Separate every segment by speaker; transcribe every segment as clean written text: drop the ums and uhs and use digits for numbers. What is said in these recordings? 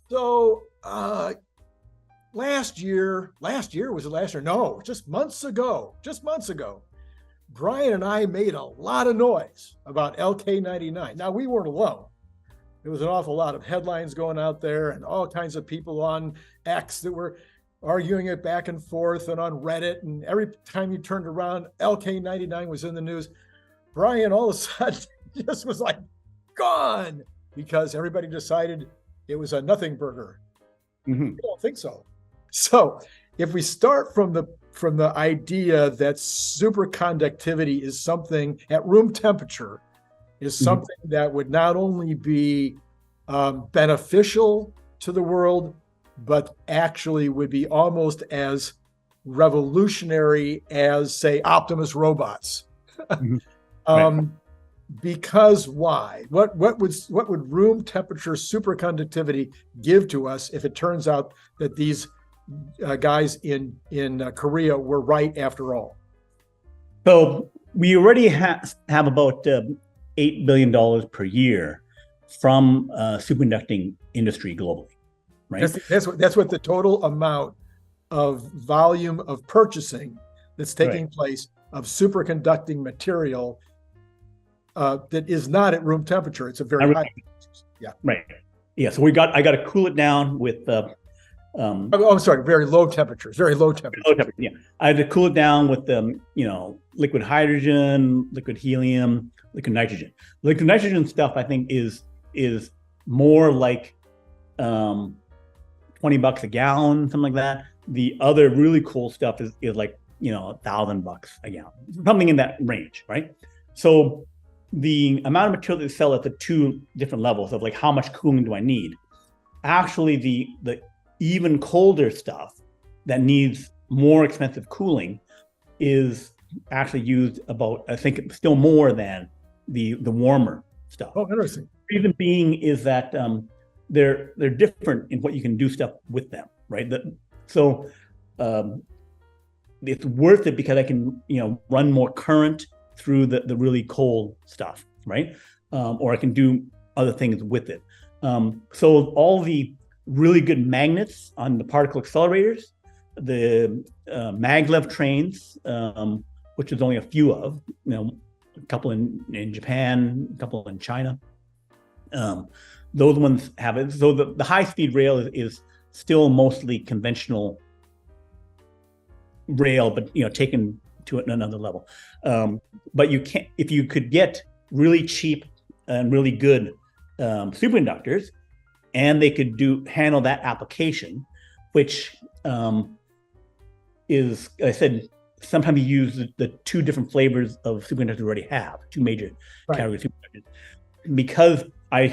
Speaker 1: So last year was it last year? No, just months ago. Brian and I made a lot of noise about LK99. Now we weren't alone. There was an awful lot of headlines going out there and all kinds of people on X that were arguing it back and forth and on Reddit. And every time you turned around, LK99 was in the news. Brian all of a sudden just was like gone because everybody decided it was a nothing burger. I don't think so. So if we start from the idea that superconductivity is something at room temperature, is something that would not only be beneficial to the world, but actually would be almost as revolutionary as, say, Optimus robots.
Speaker 2: Right.
Speaker 1: Because why? What would room temperature superconductivity give to us if it turns out that these guys in Korea were right after all?
Speaker 2: So we already have about $8 billion per year from superconducting industry globally, right?
Speaker 1: That's what the total amount of volume of purchasing that's taking place of superconducting material that is not at room temperature. It's a very high. Yeah.
Speaker 2: Right. Yeah. So I got to cool it down with.
Speaker 1: I'm sorry. Very low temperatures.
Speaker 2: Yeah. I had to cool it down with liquid hydrogen, liquid helium, liquid nitrogen. Liquid nitrogen stuff I think is more like $20 a gallon, something like that. The other really cool stuff is like $1,000 a gallon, something in that range, right? So the amount of material that they sell at the two different levels of like how much cooling do I need? Actually, the even colder stuff that needs more expensive cooling is actually used about, I think, still more than the warmer stuff.
Speaker 1: Oh, interesting.
Speaker 2: The reason being is that they're different in what you can do stuff with them, right? So it's worth it because I can run more current through the really cold stuff, right? Or I can do other things with it. So all the really good magnets on the particle accelerators, the maglev trains, which there's only a few of, a couple in Japan, a couple in China. Those ones have it. So the high-speed rail is still mostly conventional rail, but taken to another level. But you can't, if you could get really cheap and really good superconductors, and they could handle that application, which is, I said, sometimes you use the two different flavors of superconductors we already have, two major categories of superconductors. Because I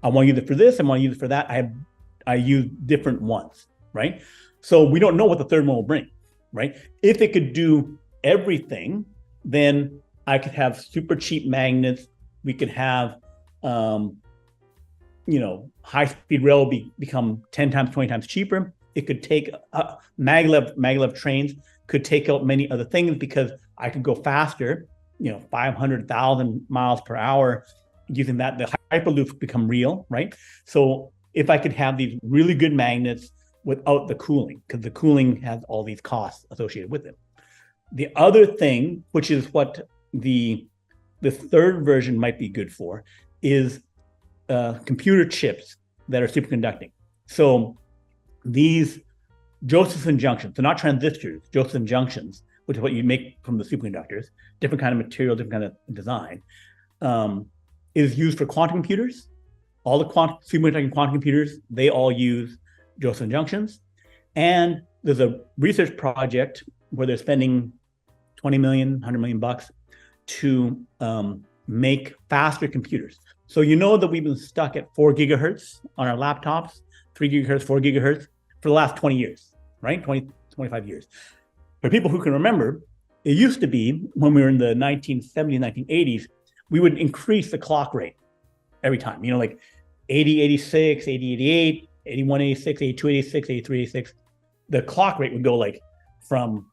Speaker 2: want to use it for this, I want to use it for that, I use different ones, right? So we don't know what the third one will bring, right? If it could do everything, then I could have super cheap magnets. We could have, high-speed rail become 10 times, 20 times cheaper. It could take maglev trains could take out many other things because I could go faster, 500,000 miles per hour using that. The hyperloops become real, right? So if I could have these really good magnets without the cooling, because the cooling has all these costs associated with it. The other thing, which is what the third version might be good for, is computer chips that are superconducting. So these Josephson junctions, so not transistors, Josephson junctions, which is what you make from the superconductors, different kind of material, different kind of design, is used for quantum computers. All the superconducting quantum computers, they all use Josephson junctions. And there's a research project where they're spending $20 million, $100 million to make faster computers. So that we've been stuck at 4 gigahertz on our laptops, 3 gigahertz, 4 gigahertz for the last 20 years, right? 25 years. For people who can remember, it used to be when we were in the 1970s, 1980s, we would increase the clock rate every time, like 80, 86, 80, 88, 81, 86, 82, 86, 83, 86. The clock rate would go like from,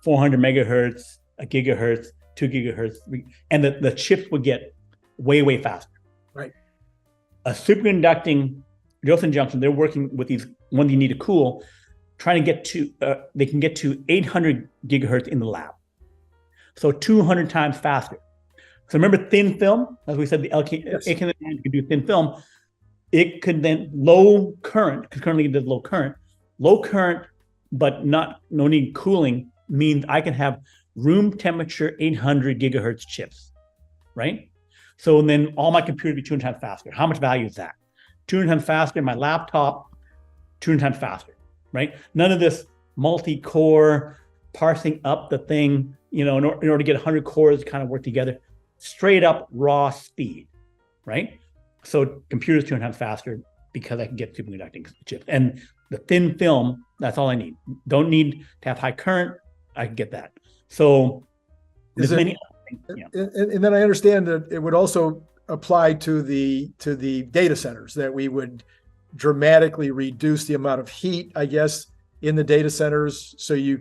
Speaker 2: 400 megahertz, a gigahertz, 2 gigahertz, and the chips would get way, way faster.
Speaker 1: Right.
Speaker 2: A superconducting Josephson Junction, they're working with these ones you need to cool, trying to get to, they can get to 800 gigahertz in the lab. So 200 times faster. So remember thin film? As we said, the LK could do thin film. It could then low current, because currently it does low current, but no need cooling means I can have room temperature 800 gigahertz chips, right? So then all my computer would be 200 times faster. How much value is that? 200 times faster, my laptop, 200 times faster, right? None of this multi-core parsing up the thing, in order to get 100 cores to kind of work together. Straight up raw speed, right? So computers 200 times faster because I can get superconducting chips. And the thin film, that's all I need. Don't need to have high current. I can get that. So there's many other things.
Speaker 1: And then I understand that it would also apply to the data centers, that we would dramatically reduce the amount of heat, I guess, in the data centers, so you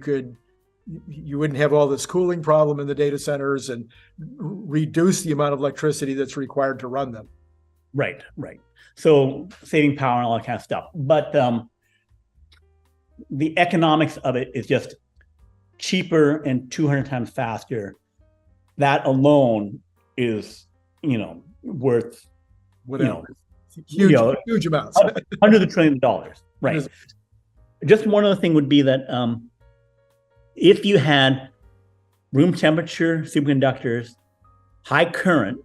Speaker 1: wouldn't have all this cooling problem in the data centers and reduce the amount of electricity that's required to run them.
Speaker 2: Right. So saving power and all that kind of stuff. But the economics of it is just cheaper and 200 times faster. That alone is, worth
Speaker 1: whatever. Huge amounts.
Speaker 2: Hundreds of trillions of dollars. Right. Just one other thing would be that if you had room temperature superconductors, high current,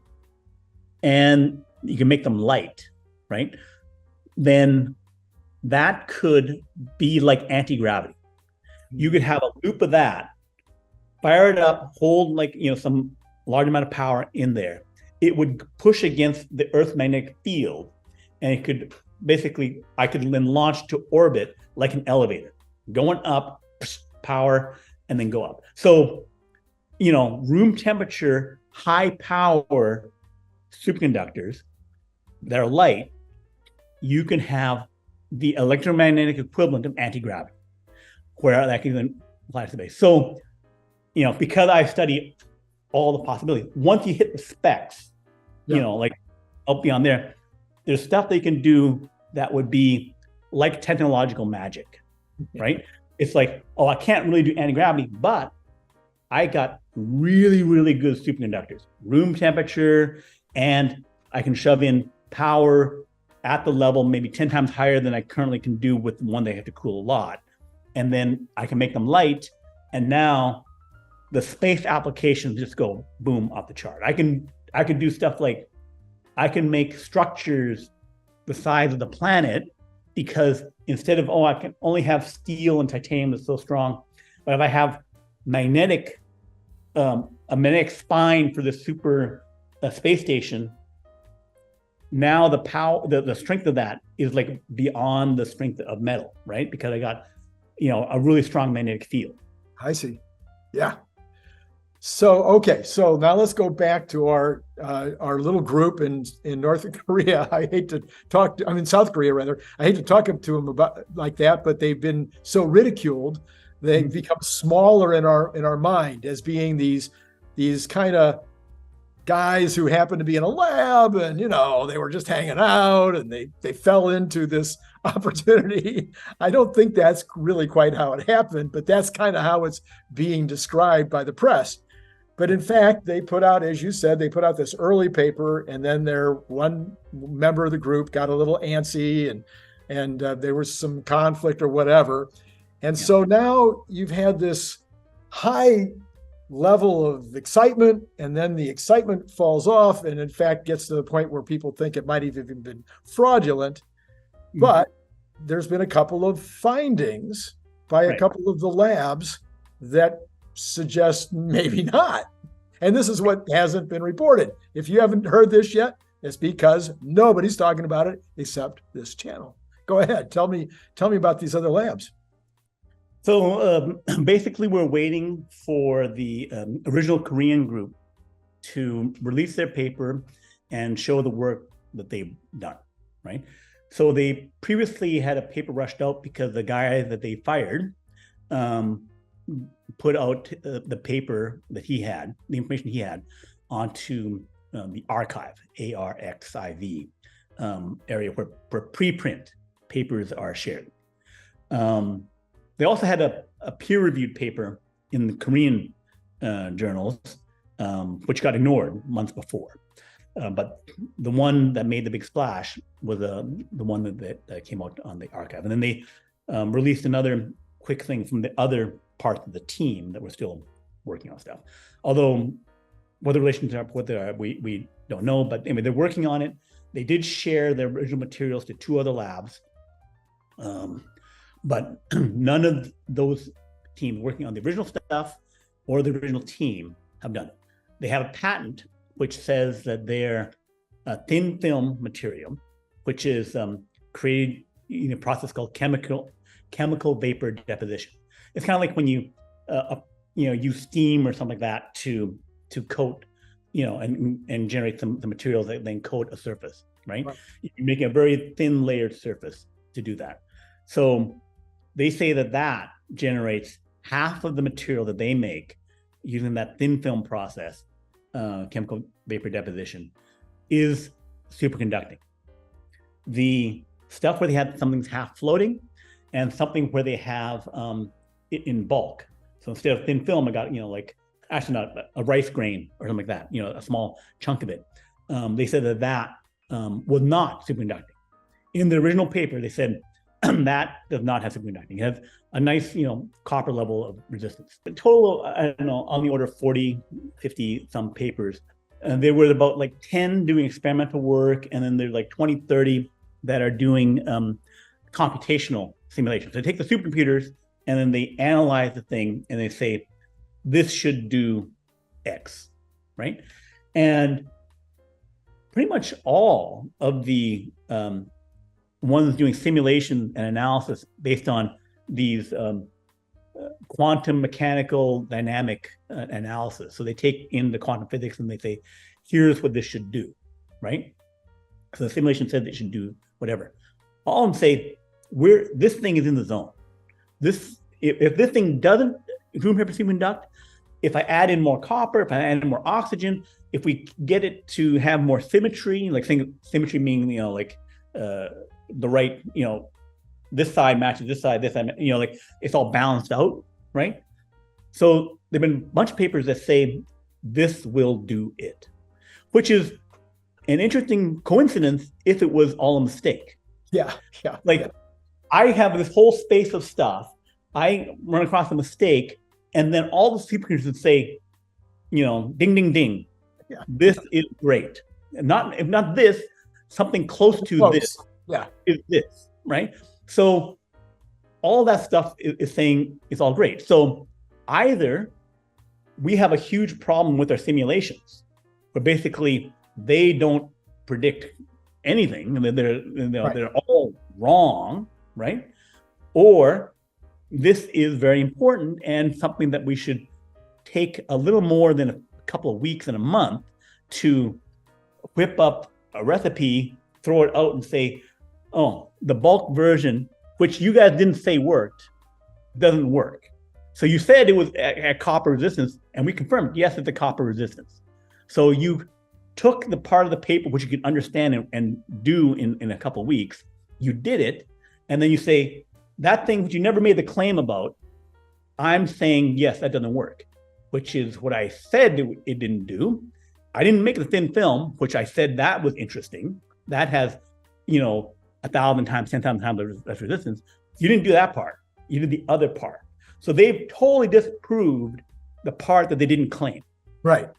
Speaker 2: and you can make them light, right? Then that could be like anti-gravity. You could have a loop of that, fire it up, hold some large amount of power in there. It would push against the Earth's magnetic field, and it could basically, I could then launch to orbit like an elevator, going up, power, and then go up. So, room temperature, high power superconductors that are light, you can have the electromagnetic equivalent of anti-gravity, where that can then apply to space. So, because I study all the possibilities, once you hit the specs, up beyond there, there's stuff they can do that would be like technological magic, right? It's like, oh, I can't really do anti-gravity, but I got really, really good superconductors, room temperature, and I can shove in power at the level maybe 10 times higher than I currently can do with the one they have to cool a lot. And then I can make them light, and now the space applications just go boom off the chart. I could do stuff like I can make structures the size of the planet, because instead of, I can only have steel and titanium that's so strong, but if I have a magnetic spine for the super space station, now the power, the strength of that is like beyond the strength of metal, right? Because I got, a really strong magnetic field.
Speaker 1: I see. Yeah. So, okay. So now let's go back to our little group in North Korea. South Korea rather. I hate to talk to them about like that, but they've been so ridiculed. They've become smaller in our mind as being these kind of guys who happened to be in a lab, and they were just hanging out, and they fell into this opportunity. I don't think that's really quite how it happened, but that's kind of how it's being described by the press. But in fact, they put out, as you said, this early paper, and then their one member of the group got a little antsy, and there was some conflict or whatever. And so now you've had this high level of excitement, and then the excitement falls off, and in fact gets to the point where people think it might have even been fraudulent. But there's been a couple of findings by a couple of the labs that suggest maybe not. And this is what hasn't been reported. If you haven't heard this yet, it's because nobody's talking about it except this channel. Go ahead. Tell me about these other labs.
Speaker 2: So basically, we're waiting for the original Korean group to release their paper and show the work that they've done, right? So they previously had a paper rushed out because the guy that they fired put out the paper that he had, the information he had, onto the archive, ARXIV, area where preprint papers are shared. They also had a peer-reviewed paper in the Korean journals, which got ignored months before. But the one that made the big splash was the one that came out on the archive. And then they released another quick thing from the other parts of the team that were still working on stuff. Although what the relationship with there, we don't know. But anyway, they're working on it. They did share their original materials to 2 other labs. But none of those teams working on the original stuff or the original team have done it. They have a patent which says that their thin film material, which is created in a process called chemical vapor deposition. It's kind of like when you use steam or something like that to coat, and generate some materials that then coat a surface, right? You're making a very thin layered surface to do that. So they say that generates half of the material that they make using that thin film process, chemical vapor deposition, is superconducting. The stuff where they have something's half floating and something where they have it in bulk. So instead of thin film, I got, actually not a rice grain or something like that, a small chunk of it. They said that was not superconducting. In the original paper, they said that does not have superconducting. It has a nice, copper level of resistance. The total, I don't know, on the order of 40, 50 some papers. There were about 10 doing experimental work, and then there's 20, 30 that are doing computational simulations. They take the supercomputers and then they analyze the thing and they say, this should do X, right? And pretty much all of the ones doing simulation and analysis based on these quantum mechanical dynamic analysis. So they take in the quantum physics and they say, here's what this should do, right? So the simulation said it should do whatever. All of them say, this thing is in the zone. If this thing doesn't room temperature superconduct, if I add in more copper, if I add in more oxygen, if we get it to have more symmetry, symmetry meaning, the right, this side matches this side, it's all balanced out, right? So there've been a bunch of papers that say this will do it, which is an interesting coincidence if it was all a mistake.
Speaker 1: Yeah.
Speaker 2: I have this whole space of stuff. I run across a mistake, and then all the supercomputers would say, ding, ding, ding.
Speaker 1: Yeah.
Speaker 2: This is great. And if not this, something close to this.
Speaker 1: Yeah.
Speaker 2: Is this, right? So all that stuff is saying it's all great. So either we have a huge problem with our simulations, where basically they don't predict anything, and they're all wrong, right? Or this is very important and something that we should take a little more than a couple of weeks and a month to whip up a recipe, throw it out and say, oh, the bulk version, which you guys didn't say worked, doesn't work. So you said it was at copper resistance, and we confirmed, yes, it's a copper resistance. So you took the part of the paper which you could understand and do in a couple of weeks, you did it, and then you say, that thing which you never made the claim about, I'm saying, yes, that doesn't work, which is what I said it didn't do. I didn't make the thin film, which I said that was interesting. That has, 1,000 times, 10,000 times less resistance. You didn't do that part. You did the other part. So they've totally disproved the part that they didn't claim.
Speaker 1: Right.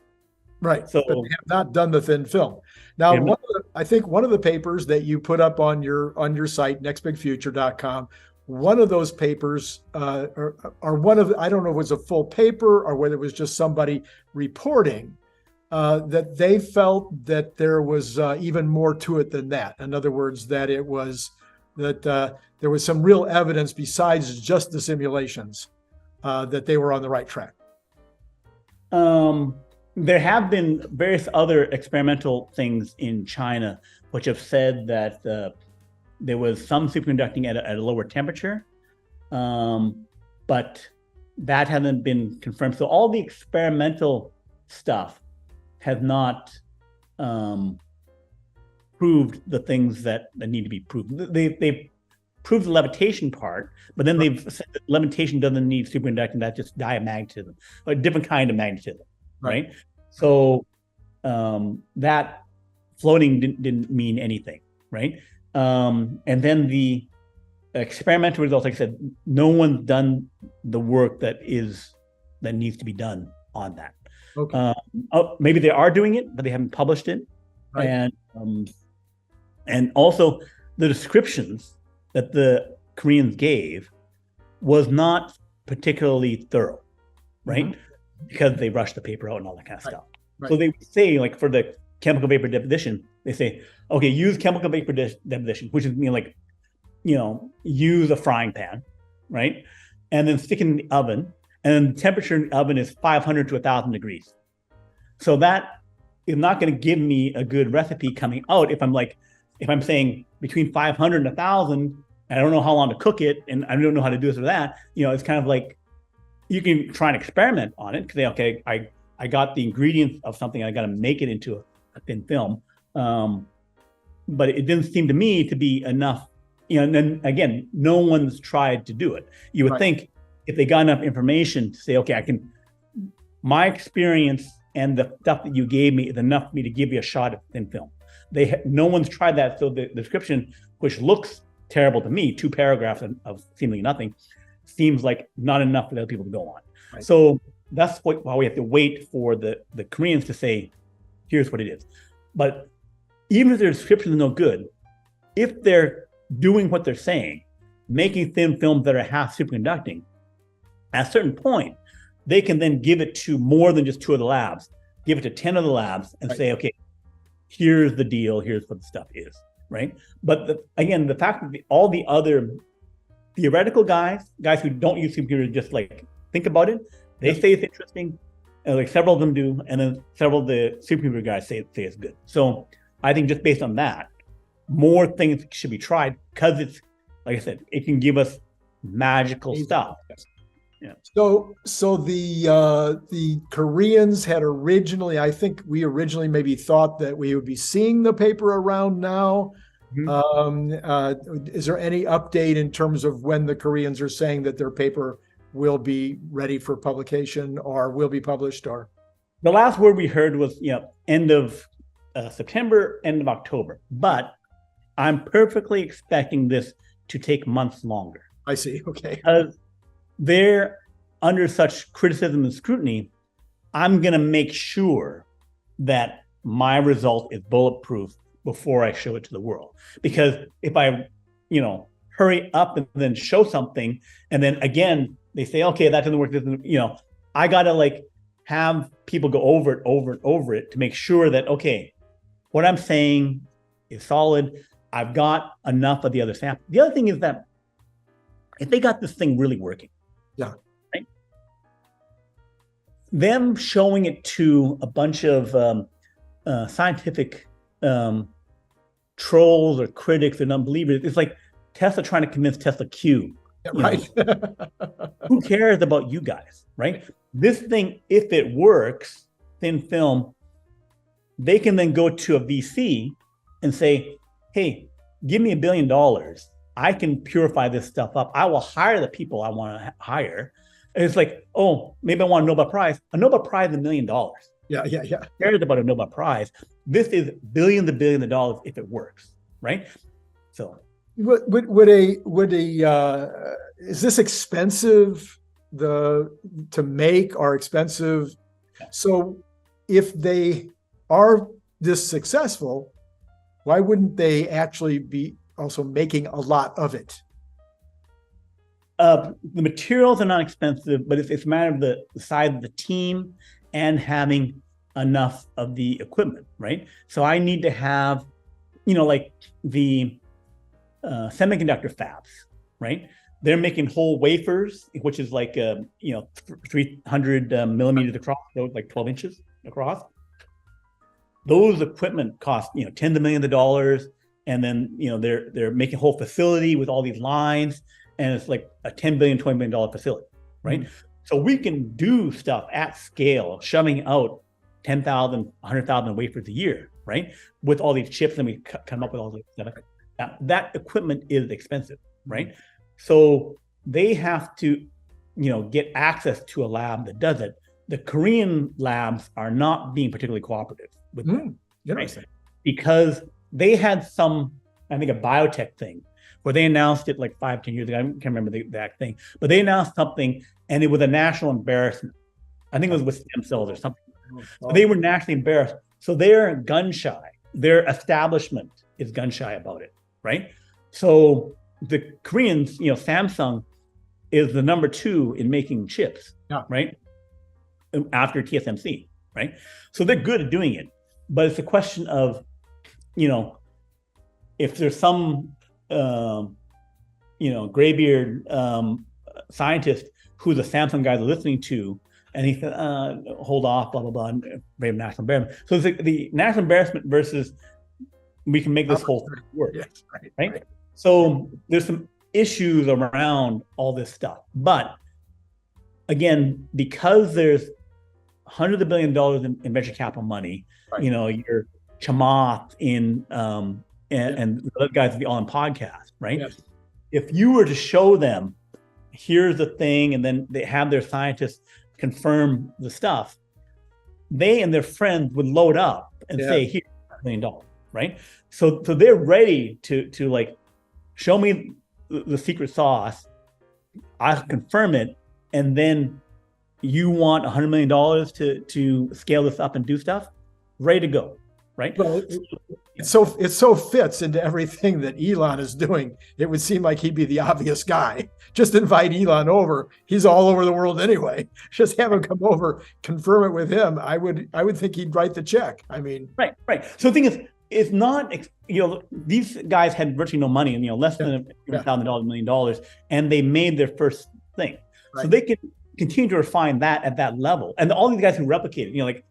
Speaker 1: So but they have not done the thin film. Now, I think one of the papers that you put up on your site, nextbigfuture.com, one of those papers are one of, I don't know if it was a full paper or whether it was just somebody reporting that they felt that there was even more to it than that. In other words, that it was that there was some real evidence besides just the simulations that they were on the right track.
Speaker 2: There have been various other experimental things in China which have said that there was some superconducting at a lower temperature, but that hasn't been confirmed. So all the experimental stuff has not proved the things that need to be proved. They've proved the levitation part, but then they've said that levitation doesn't need superconducting. That's just diamagnetism, a different kind of magnetism, right? So that floating didn't mean anything, right? And then the experimental results, like I said, no one's done the work that needs to be done on that.
Speaker 1: Okay.
Speaker 2: Maybe they are doing it, but they haven't published it. Right. And also the descriptions that the Koreans gave was not particularly thorough, right? Mm-hmm. Because they rushed the paper out and all that kind of stuff. Right. So they say, like, for the chemical vapor deposition, they say, okay, use chemical vapor deposition, which is use a frying pan, right? And then stick it in the oven. And the temperature in the oven is 500 to 1,000 degrees. So that is not going to give me a good recipe coming out if I'm saying between 500 and 1,000, and I don't know how long to cook it, and I don't know how to do this or that. It's kind of like you can try and experiment on it. Say, okay, I got the ingredients of something, I got to make it into a thin film. But it didn't seem to me to be enough. And then again, no one's tried to do it. You would think if they got enough information to say, okay, my experience and the stuff that you gave me is enough for me to give you a shot at thin film. No one's tried that. So the description, which looks terrible to me, 2 paragraphs of seemingly nothing, seems like not enough for the other people to go on. Right. So that's why we have to wait for the Koreans to say, here's what it is. But even if their description is no good, if they're doing what they're saying, making thin films that are half superconducting, at a certain point, they can then give it to more than just 2 of the labs, give it to 10 of the labs and say, okay, here's the deal, here's what the stuff is, right? But again, the fact that all the other theoretical guys who don't use computers, just like think about it, they say it's interesting, and like several of them do, and then several of the supercomputer guys say it's good. So I think just based on that, more things should be tried because it's, like I said, it can give us magical stuff. Yeah.
Speaker 1: So the Koreans had originally, I think we originally maybe thought that we would be seeing the paper around now. Mm-hmm. Is there any update in terms of when the Koreans are saying that their paper will be ready for publication or will be published? Or
Speaker 2: the last word we heard was end of September, end of October. But I'm perfectly expecting this to take months longer.
Speaker 1: I see. Okay.
Speaker 2: They're under such criticism and scrutiny. I'm going to make sure that my result is bulletproof before I show it to the world. Because if I, hurry up and then show something, and then again, they say, okay, that doesn't work. I got to have people go over it to make sure that, okay, what I'm saying is solid. I've got enough of the other sample. The other thing is that if they got this thing really working, right, them showing it to a bunch of scientific trolls or critics and unbelievers, it's like Tesla trying to convince Tesla Q.
Speaker 1: Right.
Speaker 2: Who cares about you guys, right? This thing, if it works, thin film, they can then go to a VC and say, hey, give me $1 billion. I can purify this stuff up. I will hire the people I want to hire. And it's like, oh, maybe I want a Nobel Prize. A Nobel Prize is $1 million.
Speaker 1: Yeah.
Speaker 2: Cares about a Nobel Prize. This is billions of dollars if it works, right? So,
Speaker 1: is this expensive to make or expensive? Yeah. So, if they are this successful, why wouldn't they actually be also making a lot of it?
Speaker 2: The materials are not expensive, but it's a matter of the size of the team and having enough of the equipment, right? So I need to have, like the semiconductor fabs, right? They're making whole wafers, which is like 300 millimeters across, so like 12 inches across. Those equipment cost tens of millions of dollars, and then they're making a whole facility with all these lines, and it's like a $10 billion, $20 billion facility, right? Mm-hmm. So we can do stuff at scale, shoving out 10,000, 100,000 wafers a year, right? With all these chips, and we come up with all this stuff. That equipment is expensive, right? So they have to, get access to a lab that does it. The Korean labs are not being particularly cooperative with them, right? Because they had some, I think, a biotech thing where they announced it like 5-10 years ago. I can't remember the exact thing, but they announced something and it was a national embarrassment. I think it was with stem cells or something. So they were nationally embarrassed. So they're gun shy. Their establishment is gun shy about it, right? So the Koreans, Samsung is the number 2 in making chips, right? After TSMC, right? So they're good at doing it, but it's a question of, if there's some, graybeard scientist who the Samsung guys are listening to, and he said, hold off, blah, blah, blah, brave national embarrassment. So it's the national embarrassment versus we can make this whole thing work, right? So there's some issues around all this stuff. But again, because there's hundreds of billions of dollars in venture capital money, your Chamath and the other guys will be all on podcast, right? Yes. If you were to show them, here's the thing, and then they have their scientists confirm the stuff, they and their friends would load up and say, here's $1 million, right? So they're ready to like, show me the secret sauce, I'll confirm it, and then you want $100 million to scale this up and do stuff, ready to go, right?
Speaker 1: Well, it so fits into everything that Elon is doing. It would seem like he'd be the obvious guy. Just invite Elon over. He's all over the world anyway. Just have him come over, confirm it with him. I would think he'd write the check. I mean,
Speaker 2: right. So the thing is, it's not, these guys had virtually no money, and less than $1,000 million, and they made their first thing. Right. So they can continue to refine that at that level. And all these guys who replicated, like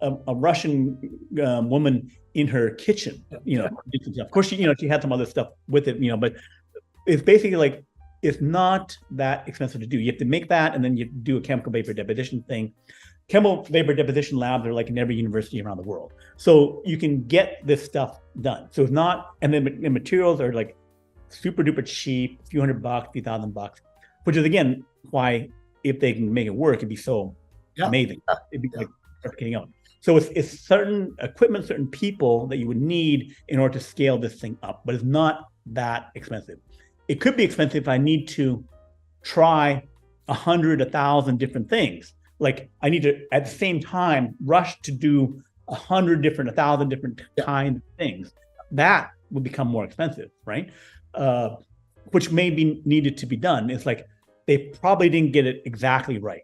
Speaker 2: a Russian woman in her kitchen, of course, she had some other stuff with it, but it's basically like, it's not that expensive to do. You have to make that, and then you do a chemical vapor deposition thing. Chemical vapor deposition labs are like in every university around the world. So you can get this stuff done. So it's not, and then the materials are like super duper cheap, a few $100, a few $1,000, which is again, why if they can make it work, it'd be so amazing. It'd be like getting out. So it's certain equipment, certain people that you would need in order to scale this thing up, but it's not that expensive. It could be expensive if I need to try 100, 1,000 different things. Like I need to, at the same time, rush to do 100 different, 1,000 different kinds of things. That would become more expensive, right? Which may be needed to be done. It's like they probably didn't get it exactly right.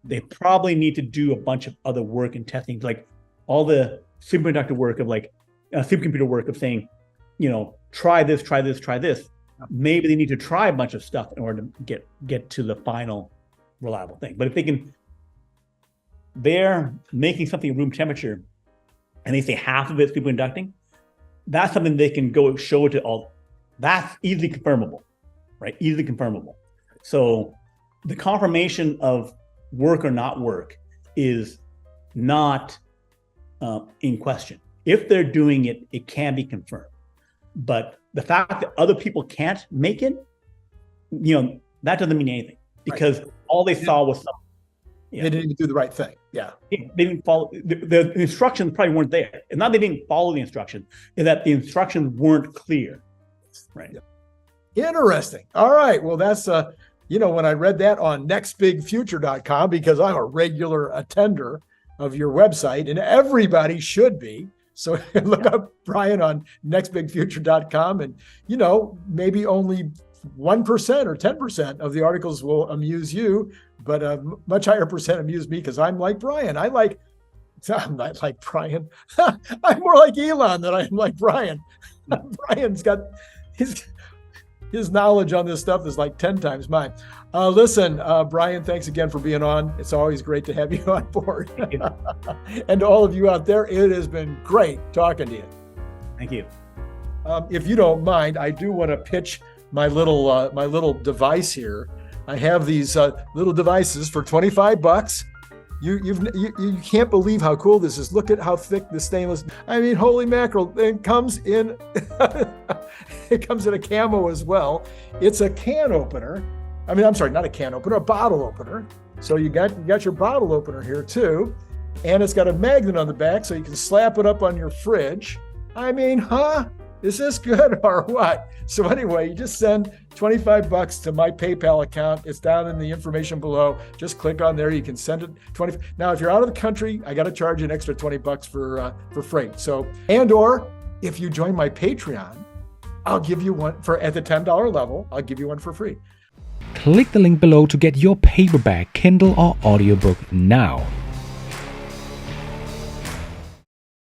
Speaker 2: They probably need to do a bunch of other work and testing, like all the superconductor work of like supercomputer work of saying, try this, try this, try this. Maybe they need to try a bunch of stuff in order to get to the final reliable thing. But if they're making something at room temperature and they say half of it's superconducting, that's something they can go show to all. That's easily confirmable, right? Easily confirmable. So the confirmation of work or not work is not in question. If they're doing it, it can be confirmed. But the fact that other people can't make it, that doesn't mean anything, because all they saw was something.
Speaker 1: They didn't do the right thing. Yeah.
Speaker 2: They didn't follow the instructions. Probably weren't there. And not they didn't follow the instructions, is that the instructions weren't clear. Right.
Speaker 1: Yeah. Interesting. All right. Well, that's when I read that on nextbigfuture.com, because I'm a regular attender of your website, and everybody should be. So look up Brian on nextbigfuture.com, and maybe only 1% or 10% of the articles will amuse you, but a much higher percent amuse me, because I'm like Brian. I'm not like Brian. I'm more like Elon than I am like Brian. Brian's got his knowledge on this stuff is like 10 times mine. Listen, Brian, thanks again for being on. It's always great to have you on board. And to all of you out there, it has been great talking to you.
Speaker 2: Thank you.
Speaker 1: If you don't mind, I do want to pitch my little device here. I have these little devices for $25. You can't believe how cool this is. Look at how thick the stainless. I mean, holy mackerel! It comes in. It comes in a camo as well. It's a can opener. I mean, I'm sorry, not a can opener, a bottle opener. So you got your bottle opener here too, and it's got a magnet on the back, so you can slap it up on your fridge. I mean, huh? Is this good or what? So anyway, you just send $25 to my PayPal account. It's down in the information below. Just click on there. You can send it 20. Now, if you're out of the country, I got to charge you an extra $20 for freight. So, or if you join my Patreon, I'll give you one at the $10 level. I'll give you one for free.
Speaker 3: Click the link below to get your paperback, Kindle, or audiobook now.